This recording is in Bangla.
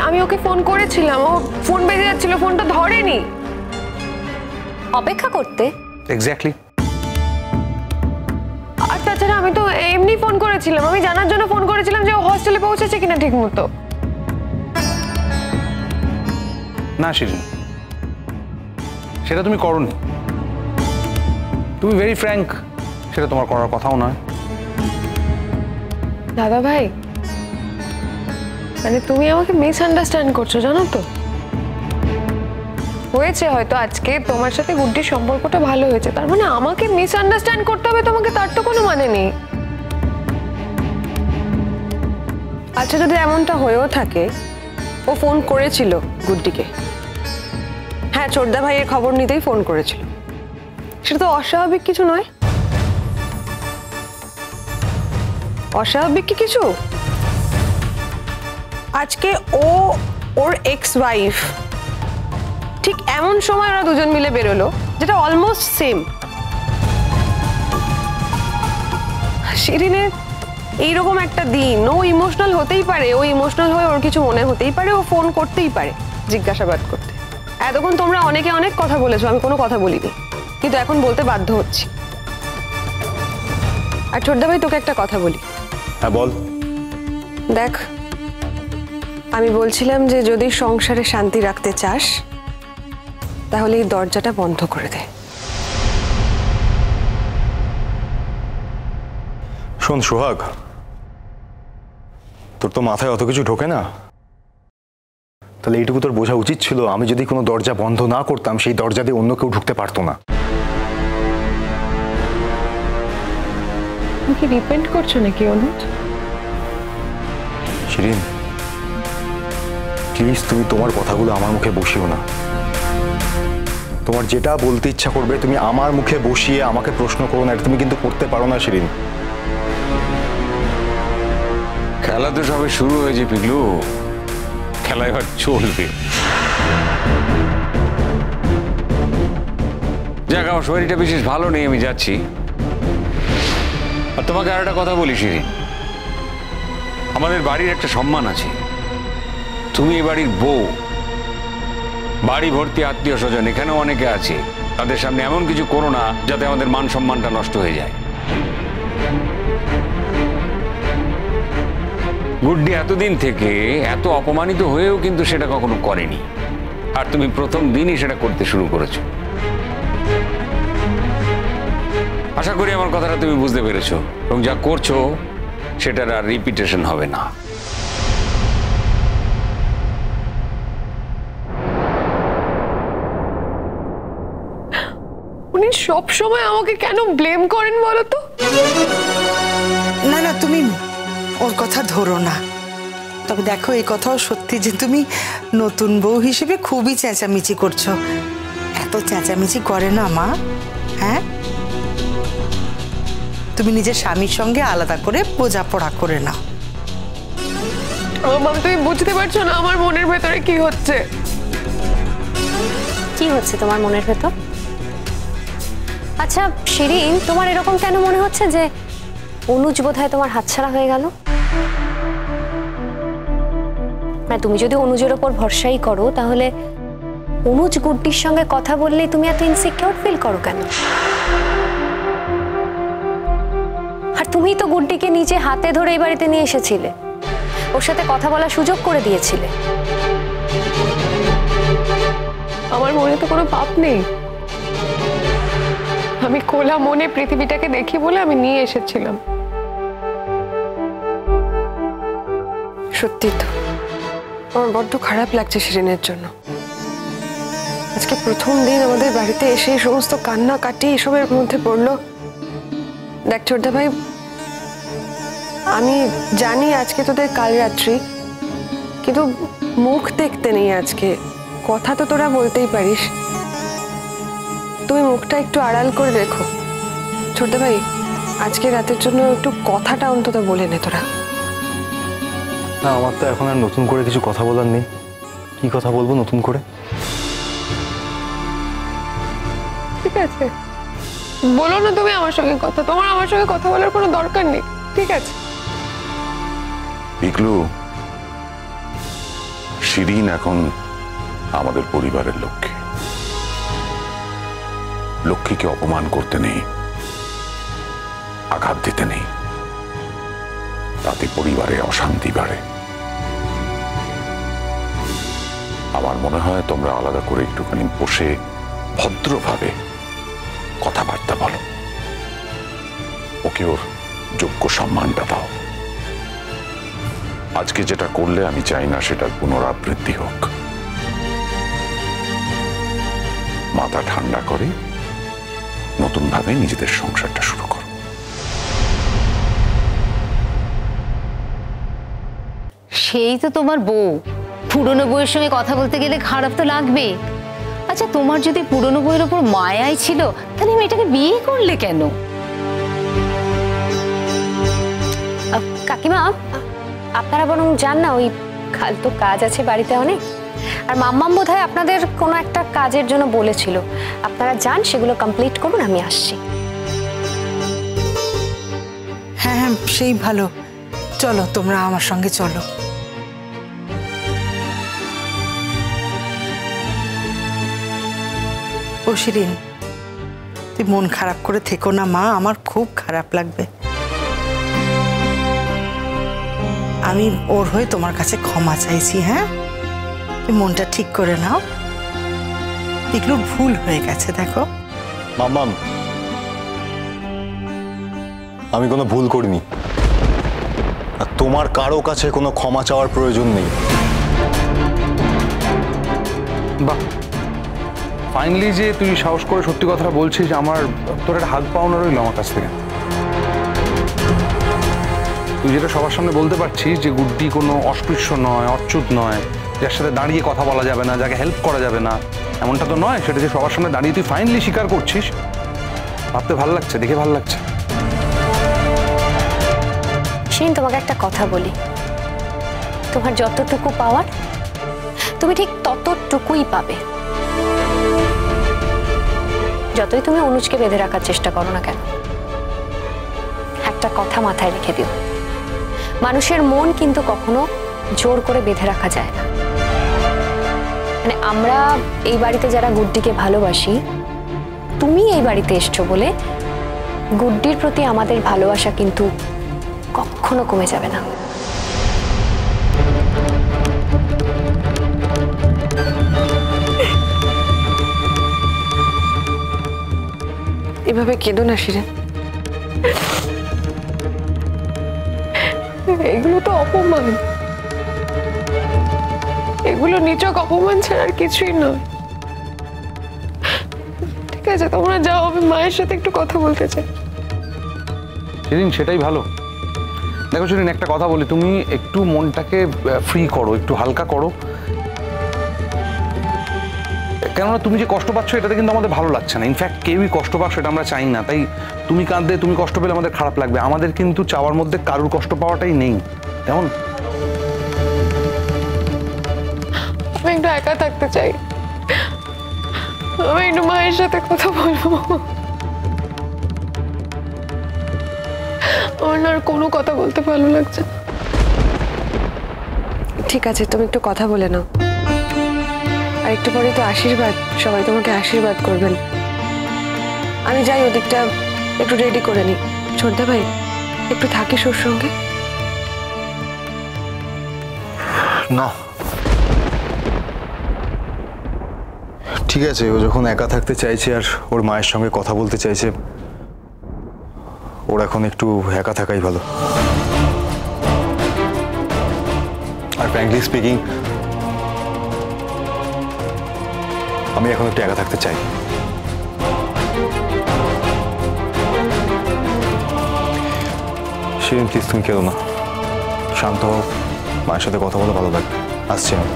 আমি ওকে ফোন করেছিলাম, ও ফোন বেজে যাচ্ছিল, ফোনটা ধরেনি। অপেক্ষা করতে? এক্স্যাক্টলি। আর তাছাড়া আমি তো এমনি ফোন করেছিলাম, আমি জানার জন্য ফোন করেছিলাম যে ও হস্টেলে পৌঁছেছে কিনা ঠিক মতো। না শিরিন, সেটা তুমি করোনি। তুমি ভেরি ফ্র্যাঙ্ক, সেটা তোমার করার কথাও নয়। দাদা ভাই, মানে তুমি আমাকে মিসআন্ডারস্ট্যান্ড করছো জানো তো। হয়েছে হয়তো আজকে তোমার সাথে গুড্ডির সম্পর্কটা ভালো হয়েছে, তার মানে আমাকে মিসআন্ডারস্ট্যান্ড করতে হবে তোমাকে, তার তো কোনো মানে নেই। আচ্ছা যদি এমনটা হয়েও থাকে, ও ফোন করেছিল গুড্ডিকে, হ্যাঁ ছোটদা ভাইয়ের খবর নিতেই ফোন করেছিল, সেটা তো অস্বাভাবিক কিছু নয়। অস্বাভাবিক কি কিছু? আজকে ও ওর এক্স ওয়াইফ ঠিক এমন সময় ওরা দুজন মিলে বেরোলো যেটা অলমোস্ট সেম। শিরিনের এইরকম একটা দিন, ও ইমোশনাল হতেই পারে, ও ইমোশনাল হয়ে ওর কিছু মনে হতেই পারে, ও ফোন করতেই পারে জিজ্ঞাসাবাদ করতে। এতক্ষণ তোমরা অনেকে অনেক কথা বলেছো, আমি কোনো কথা বলিনি, কিন্তু এখন বলতে বাধ্য হচ্ছি। আর ছোটদা ভাই তোকে একটা কথা বলি। হ্যাঁ বল। দেখ, আমি বলছিলাম যে যদি সংসারে শান্তি রাখতে চাস তাহলে এই দরজাটা বন্ধ করে দে। শোন সোহাগ, তোর তো মাথায় অত কিছু ঢোকে না, তাহলে এইটুকু তোর বোঝা উচিত ছিল আমি যদি কোনো দরজা বন্ধ না করতাম সেই দরজা দিয়ে অন্য কেউ ঢুকতে পারতো না। তুমি কি রিপেন্ট করছো নাকি অনুজ? শিরিন প্লিজ তুমি তোমার কথাগুলো আমার মুখে বসিও না। তোমার যেটা বলতে ইচ্ছা করবে তুমি আমার মুখে বসিয়ে আমাকে প্রশ্ন করো না, এটা তুমি কিন্তু করতে পারো না শিরিন। খেলা তো সবে শুরু হয়েছে পিগলু, খেলা এবার চলবে। যাক, আমার শরীরটা বিশেষ ভালো নেই, আমি যাচ্ছি। আর তোমাকে আর একটা কথা বলি শিরিন, আমাদের বাড়ির একটা সম্মান আছে, তুমি এই বাড়ির বউ, বাড়ি ভর্তি আত্মীয় স্বজন এখানেও অনেকে আছে, তাদের সামনে এমন কিছু করো না যাতে আমাদের মান সম্মানটা নষ্ট হয়ে যায়। গুড্ডি এতদিন থেকে এত অপমানিত হয়েও কিন্তু সেটা কখনো করেনি, আর তুমি প্রথম দিনই সেটা করতে শুরু করেছো। আশা করি আমার কথাটা তুমি বুঝতে পেরেছো, এবং যা করছো সেটার আর রিপিটেশন হবে না। উনি সব সময় আমাকে কেন ব্লেম করেন বলো তো? না না, তুমি ওর কথা ধরো না। তবে দেখো, এই কথাও সত্যি যে তুমি নতুন বউ হিসেবে খুবই চেঁচামেচি করছো। এত চেঁচামেচি করে না মা, হ্যাঁ? তুমি নিজের স্বামীর সঙ্গে আলাদা করে বোঝাপড়া করে নাও। মাম, তুমি বুঝতে পারছো না আমার মনের ভেতরে কি হচ্ছে? কি হচ্ছে তোমার মনের ভেতর? আচ্ছা শিরিন, তোমার এরকম কেন মনে হচ্ছে যে অনুজ বোধহয় তোমার হাতছাড়া হয়ে গেল? মানে তুমি যদি অনুজের ওপর ভরসাই করো, তাহলে অনুজ গুড্ডির সঙ্গে কথা বললেই তুমি এত ইনসিকিউর ফিল করো কেন? আর তুমি তো গুড্ডিকে নিজে হাতে ধরে এই বাড়িতে নিয়ে এসেছিলে, ওর সাথে কথা বলার সুযোগ করে দিয়েছিলে। আমার মনে তো কোনো পাপ নেই, আমি খোলা মনে পৃথিবীটাকে দেখি বলে আমি নিয়ে এসেছিলাম। সত্যি তো আমার বড্ড খারাপ লাগছে শিরিনের জন্য। আজকে প্রথম দিন আমাদের বাড়িতে এসে সমস্ত কান্না কাটি এসবের মধ্যে পড়লো। দেখ ছোটদা ভাই, আমি জানি আজকে তোদের কাল রাত্রি, কিন্তু মুখ দেখতে নেই আজকে, কথা তো তোরা বলতেই পারিস। তুমি মুখটা একটু আড়াল করে রেখো। ছোটদা ভাই, আজকে রাতের জন্য একটু কথাটা অন্তত বলে নে তোরা। না, আমার তো এখন আর নতুন করে কিছু কথা বলার নেই। কি কথা বলবো নতুন করে? ঠিক আছে, বলো না তুমি আমার সঙ্গে কথা, তোমার আমার সঙ্গে কথা বলার কোনো দরকার নেই, ঠিক আছে? পিকলু, শিরিন এখন আমাদের পরিবারের লক্ষ্মী। লক্ষ্মীকে অপমান করতে নেই, আঘাত দিতে নেই, তাতে পরিবারে অশান্তি বাড়ে। আমার মনে হয় তোমরা আলাদা করে একটুখানি বসে ভদ্রভাবে কথাবার্তা বলো, ওকে ওর যোগ্য সম্মানটা দাও। আজকে যেটা করলে আমি চাই না সেটার পুনরাবৃত্তি হোক। মাথা ঠান্ডা করে নতুনভাবে নিজেদের সংসারটা শুরু করো। সেই তো তোমার বউ, পুরনো বউয়ের সঙ্গে কথা বলতে গেলে খারাপ তো লাগবে। আচ্ছা, তোমার যদি পুরনো বউয়ের ওপর মায়াই ছিল, তাহলে মেয়েটাকে বিয়ে করলে কেন? কাকিমা, আপনারা বরং যান না, ওই কাল তো কাজ আছে বাড়িতে অনেক। আর মাম্মাম বোধহয় আপনাদের কোনো একটা কাজের জন্য বলেছিল, আপনারা যান, সেগুলো কমপ্লিট করুন, আমি আসছি। হ্যাঁ হ্যাঁ, সেই ভালো। চলো, তোমরা আমার সঙ্গে চলো। ও শিরিন, তুই মন খারাপ করে থেকো না মা, আমার খুব খারাপ লাগবে। আমি ওর হয়ে তোমার কাছে ক্ষমা চাইছি। হ্যাঁ, তুই মনটা ঠিক করে নাও, এগুলো ভুল হয়ে গেছে। দেখো মাম্মাম, আমি কোনো ভুল করিনি, আর তোমার কারো কাছে কোনো ক্ষমা চাওয়ার প্রয়োজন নেই। বাহ, ফাইনালি যে তুই সাহস করে সত্যি কথাটা বলছিস, আমার তোর একটা হাত পাওনা রইল আমার কাছ থেকে। তুই যেটা সবার সামনে বলতে পারছিস যে গুড্ডি কোনো অস্পৃশ্য নয়, অচ্যুত নয়, যার সাথে দাঁড়িয়ে কথা বলা যাবে না, যাকে হেল্প করা যাবে না, এমনটা তো নয়। সেটা যে সবার সামনে দাঁড়িয়ে তুই ফাইনালি স্বীকার করছিস, ভাবতে ভালো লাগছে, দেখে ভালো লাগছে। শিরিন, তোমাকে একটা কথা বলি, তোমার যতটুকু পাওয়ার তুমি ঠিক ততটুকুই পাবে, যতই তুমি অনুজকে বেঁধে রাখার চেষ্টা করো না কেন। একটা কথা মাথায় রেখে দিও, মানুষের মন কিন্তু কখনো জোর করে বেঁধে রাখা যায় না। মানে আমরা এই বাড়িতে যারা গুড্ডিকে ভালোবাসি, তুমি এই বাড়িতে এসছো বলে গুড্ডির প্রতি আমাদের ভালোবাসা কিন্তু কখনো কমে যাবে না। এভাবে কেঁদো না শিরিন, এগুলো তো অপমান, এগুলো নিচক অপমান ছাড়া আর কিছুই নয়। ঠিক আছে, তোমরা যাও, আমি মায়ের সাথে একটু কথা বলতে চাই। শিরিন, সেটাই ভালো। দেখো শিরিন, একটা কথা বলি, তুমি একটু মনটাকে ফ্রি করো, একটু হালকা করো। কেননা তুমি যে কষ্ট পাচ্ছ এটাতে কিন্তু আমাদের ভালো লাগছে না। ইনফ্যাক্ট কেউই কষ্ট পাক সেটা আমরা চাই না। তাই তুমি কাঁদলে, তুমি কষ্ট পেলে আমাদের খারাপ লাগবে। আমাদের কিন্তু চাওয়ার মধ্যে কারুর কষ্ট পাওয়াটাই নেই, কেমন? আমি একটু একা থাকতে চাই, আমি একটু মায়ের সাথে কথা বলবো। আমার না আর কোনো কথা বলতে ভালো লাগছে না। ঠিক আছে, তুমি একটু কথা বলে নাও, আর একটু পরে তো আশীর্বাদ, সবাই তোমাকে আশীর্বাদ করবেন। আমি যাই, ওদিকটা একটু রেডি করে নিই। ছোটদা ভাই, একটু থাকিস ওর সঙ্গে। না, ঠিক আছে, ও যখন একা থাকতে চাইছে আর ওর মায়ের সঙ্গে কথা বলতে চাইছে, ওর এখন একটু একা থাকাই ভালো। আর ফ্র্যাঙ্কলি স্পিকিং, আমি এখন একটু একা থাকতে চাই। শিরিন, প্লিজ তুমি কেঁদো না, শান্ত হও, মায়ের সাথে কথা বলে ভালো লাগবে। আসছি আমি।